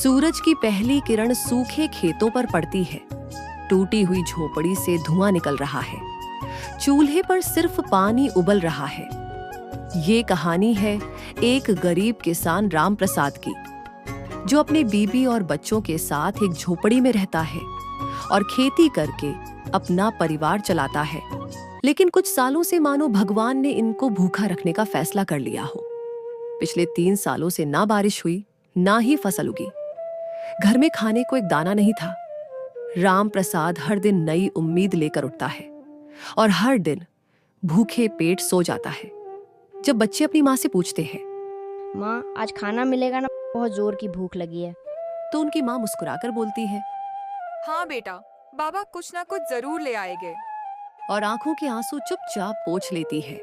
सूरज की पहली किरण सूखे खेतों पर पड़ती है। टूटी हुई झोपड़ी से धुआं निकल रहा है। चूल्हे पर सिर्फ पानी उबल रहा है। ये कहानी है एक गरीब किसान राम प्रसाद की, जो अपनी बीबी और बच्चों के साथ एक झोपड़ी में रहता है और खेती करके अपना परिवार चलाता है। लेकिन कुछ सालों से मानो भगवान ने इनको भूखा रखने का फैसला कर लिया हो। पिछले 3 सालों से ना बारिश हुई, ना ही फसल उगी। घर में खाने को एक दाना नहीं था। राम प्रसाद हर दिन नई उम्मीद लेकर उठता है और हर दिन भूखे पेट सो जाता है। जब बच्चे अपनी माँ से पूछते हैं, माँ आज खाना मिलेगा ना, बहुत जोर की भूख लगी है। तो उनकी माँ मुस्कुराकर बोलती है, हाँ बेटा, बाबा कुछ ना कुछ जरूर ले आएंगे। और आंखों के आंसू चुपचाप पोंछ लेती है।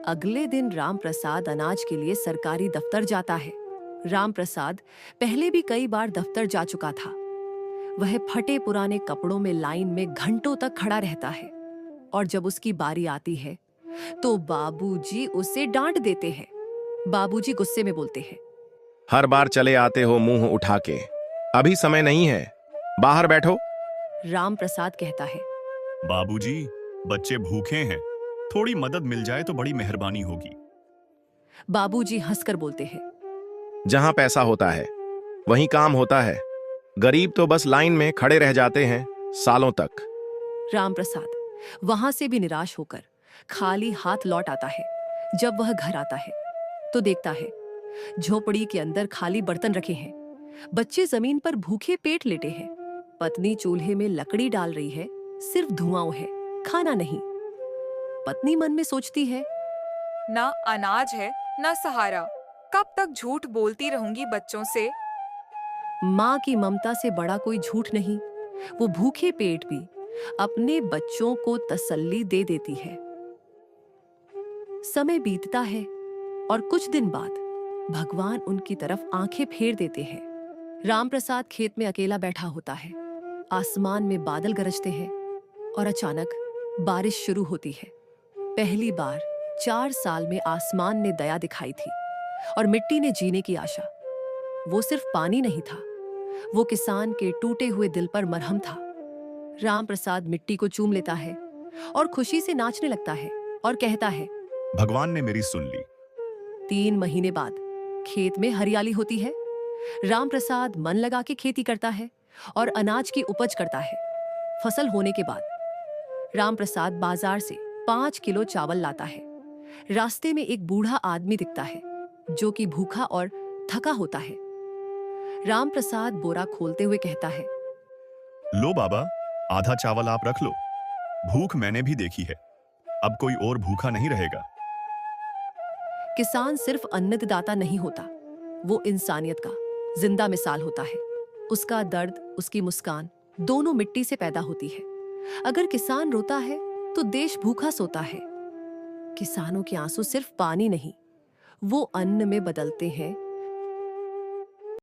अगले दिन राम प्रसाद अनाज के लिए सरकारी दफ्तर जाता है। राम प्रसाद पहले भी कई बार दफ्तर जा चुका था। वह फटे पुराने कपड़ों में लाइन में घंटों तक खड़ा रहता है और जब उसकी बारी आती है तो बाबूजी उसे डांट देते हैं। बाबूजी गुस्से में बोलते हैं, हर बार चले आते हो मुंह उठा के, अभी समय नहीं है, बाहर बैठो। राम प्रसाद कहता है, बाबूजी, बच्चे भूखे हैं, थोड़ी मदद मिल जाए तो बड़ी मेहरबानी होगी। बाबूजी हंसकर बोलते हैं, जहां पैसा होता है वहीं काम होता है, गरीब तो बस लाइन में खड़े रह जाते हैं सालों तक। राम प्रसाद वहां से भी निराश होकर खाली हाथ लौट आता है। जब वह घर आता है तो देखता है झोपड़ी के अंदर खाली बर्तन रखे हैं। बच्चे जमीन पर भूखे पेट लेटे हैं। पत्नी चूल्हे में लकड़ी डाल रही है, सिर्फ धुआं है, खाना नहीं। पत्नी मन में सोचती है, ना अनाज है ना सहारा, कब तक झूठ बोलती रहूंगी बच्चों से। माँ की ममता से बड़ा कोई झूठ नहीं। वो भूखे पेट भी अपने बच्चों को तसल्ली दे देती है। समय बीतता है और कुछ दिन बाद भगवान उनकी तरफ आंखें फेर देते हैं। राम प्रसाद खेत में अकेला बैठा होता है। आसमान में बादल गरजते हैं और अचानक बारिश शुरू होती है। पहली बार 4 साल में आसमान ने दया दिखाई थी और मिट्टी ने जीने की आशा। वो सिर्फ पानी नहीं था, वो किसान के टूटे हुए दिल पर मरहम था। राम प्रसाद मिट्टी को चूम लेता है और खुशी से नाचने लगता है और कहता है, भगवान ने मेरी सुन ली। 3 महीने बाद खेत में हरियाली होती है। राम प्रसाद मन लगा के खेती करता है और अनाज की उपज करता है। फसल होने के बाद राम प्रसाद बाजार से 5 किलो चावल लाता है। रास्ते में एक बूढ़ा आदमी दिखता है जो कि भूखा और थका होता है। राम प्रसाद बोरा खोलते हुए कहता है, लो बाबा, आधा चावल आप रख लो, भूख मैंने भी देखी है, अब कोई और भूखा नहीं रहेगा। किसान सिर्फ अन्नदाता नहीं होता, वो इंसानियत का जिंदा मिसाल होता है। उसका दर्द, उसकी मुस्कान दोनों मिट्टी से पैदा होती है। अगर किसान रोता है तो देश भूखा सोता है। किसानों के आंसू सिर्फ पानी नहीं, वो अन्न में बदलते हैं